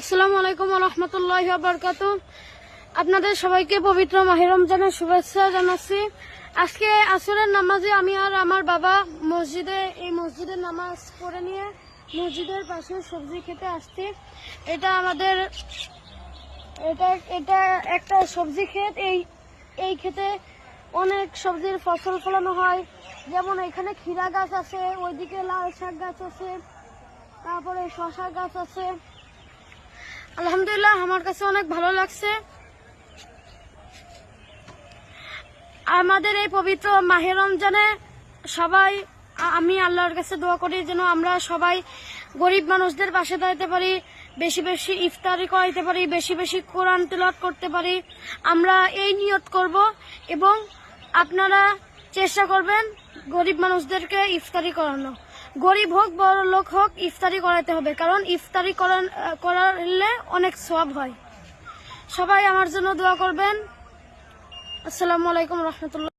আসসালামু আলাইকুম ওয়া রাহমাতুল্লাহি ওয়া বারাকাতুহু। আপনাদের সবাইকে পবিত্র মাহে রমজানের শুভেচ্ছা জানাচ্ছি। আজকে আসরের নামাজে আমি আর আমার বাবা মসজিদের নামাজ পড়ে নিয়ে মসজিদের পাশে সবজি খেতে আসছি। এটা একটা সবজি ক্ষেত। এই ক্ষেতে অনেক সবজির ফসল ফলানো হয়। যেমন এখানে খিরা গাছ আছে, ওইদিকে লাল শাক গাছ আছে, তারপরে শশা গাছ আছে। আলহামদুলিল্লাহ, আমার কাছে অনেক ভালো লাগছে। আমাদের এই পবিত্র মাহে রমজানে আমি আল্লাহর কাছে দোয়া করি যেন আমরা সবাই গরিব মানুষদের পাশে দাঁড়াতে পারি, বেশি বেশি ইফতারি করাইতে পারি, বেশি বেশি কোরআন তিলাওয়াত করতে পারি। আমরা এই নিয়ত করব এবং আপনারা চেষ্টা করবেন গরিব মানুষদেরকে ইফতারি করানো। গরিব হোক বড় লোক হোক, ইফতারি করাতে হবে, কারণ ইফতারি করালে অনেক সওয়াব হয়। সবাই আমার জন্য দোয়া করবেন। আসসালামু আলাইকুম ওয়া রাহমাতুল্লাহ।